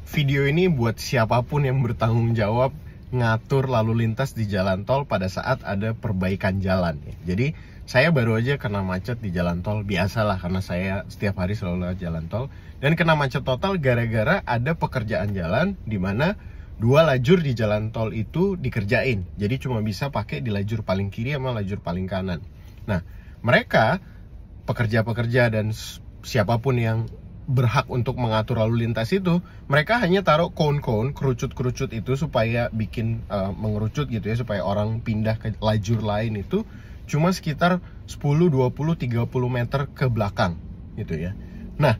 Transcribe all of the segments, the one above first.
video ini buat siapapun yang bertanggung jawab ngatur lalu lintas di jalan tol pada saat ada perbaikan jalan. Jadi saya baru aja kena macet di jalan tol, biasalah karena saya setiap hari selalu lewat jalan tol. Dan kena macet total gara-gara ada pekerjaan jalan di mana 2 lajur di jalan tol itu dikerjain. Jadi cuma bisa pakai di lajur paling kiri sama lajur paling kanan. Nah, mereka pekerja-pekerja dan siapapun yang berhak untuk mengatur lalu lintas itu, mereka hanya taruh cone-cone, kerucut-kerucut itu supaya bikin mengerucut gitu ya, supaya orang pindah ke lajur lain itu cuma sekitar 10, 20, 30 meter ke belakang gitu ya. Nah,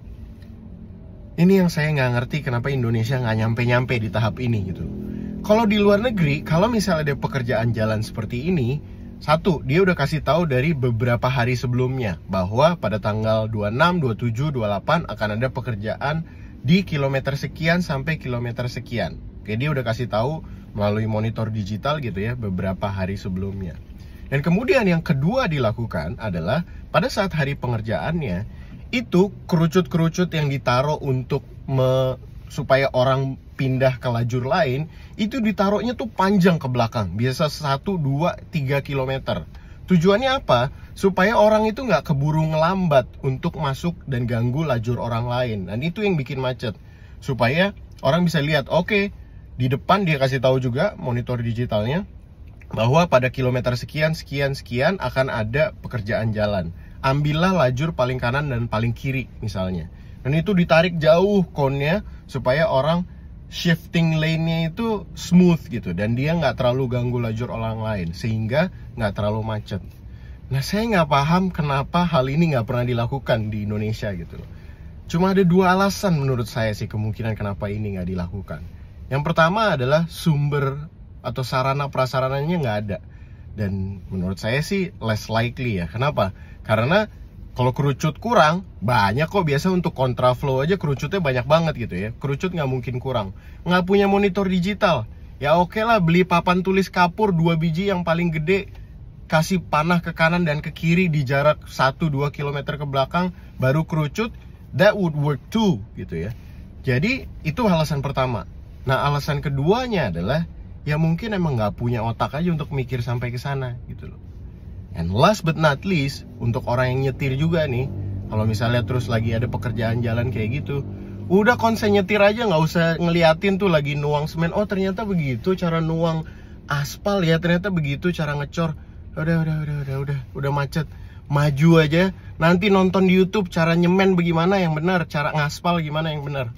ini yang saya nggak ngerti kenapa Indonesia nggak nyampe-nyampe di tahap ini gitu. Kalau di luar negeri, kalau misalnya ada pekerjaan jalan seperti ini, satu, dia udah kasih tahu dari beberapa hari sebelumnya bahwa pada tanggal 26, 27, 28 akan ada pekerjaan di kilometer sekian sampai kilometer sekian. Oke, dia udah kasih tahu melalui monitor digital gitu ya beberapa hari sebelumnya. Dan kemudian yang kedua dilakukan adalah pada saat hari pengerjaannya itu kerucut-kerucut yang ditaruh untuk supaya orang pindah ke lajur lain itu ditaruhnya tuh panjang ke belakang, biasa 1, 2, 3 kilometer. Tujuannya apa? Supaya orang itu nggak keburu ngelambat untuk masuk dan ganggu lajur orang lain. Dan itu yang bikin macet. Supaya orang bisa lihat, oke, di depan dia kasih tahu juga monitor digitalnya bahwa pada kilometer sekian, sekian, sekian akan ada pekerjaan jalan. Ambillah lajur paling kanan dan paling kiri misalnya. Dan itu ditarik jauh konnya supaya orang shifting lane-nya itu smooth gitu. Dan dia nggak terlalu ganggu lajur orang lain. Sehingga nggak terlalu macet. Nah, saya nggak paham kenapa hal ini nggak pernah dilakukan di Indonesia gitu loh. Cuma ada 2 alasan menurut saya sih kemungkinan kenapa ini nggak dilakukan. Yang pertama adalah sumber atau sarana prasarananya nggak ada. Dan menurut saya sih less likely ya. Kenapa? Karena kalau kerucut kurang, banyak kok, biasa untuk kontraflow aja kerucutnya banyak banget gitu ya. Kerucut nggak mungkin kurang. Nggak punya monitor digital, ya oke lah beli papan tulis kapur 2 biji yang paling gede, kasih panah ke kanan dan ke kiri di jarak 1-2 km ke belakang, baru kerucut, that would work too gitu ya. Jadi itu alasan pertama. Nah, alasan keduanya adalah ya mungkin emang nggak punya otak aja untuk mikir sampai ke sana gitu loh. And last but not least, untuk orang yang nyetir juga nih, kalau misalnya terus lagi ada pekerjaan jalan kayak gitu, udah konsen nyetir aja, nggak usah ngeliatin tuh lagi nuang semen. Oh ternyata begitu cara nuang aspal ya, ternyata begitu cara ngecor. Udah macet. Maju aja, nanti nonton di YouTube cara nyemen bagaimana yang benar, cara ngaspal gimana yang benar.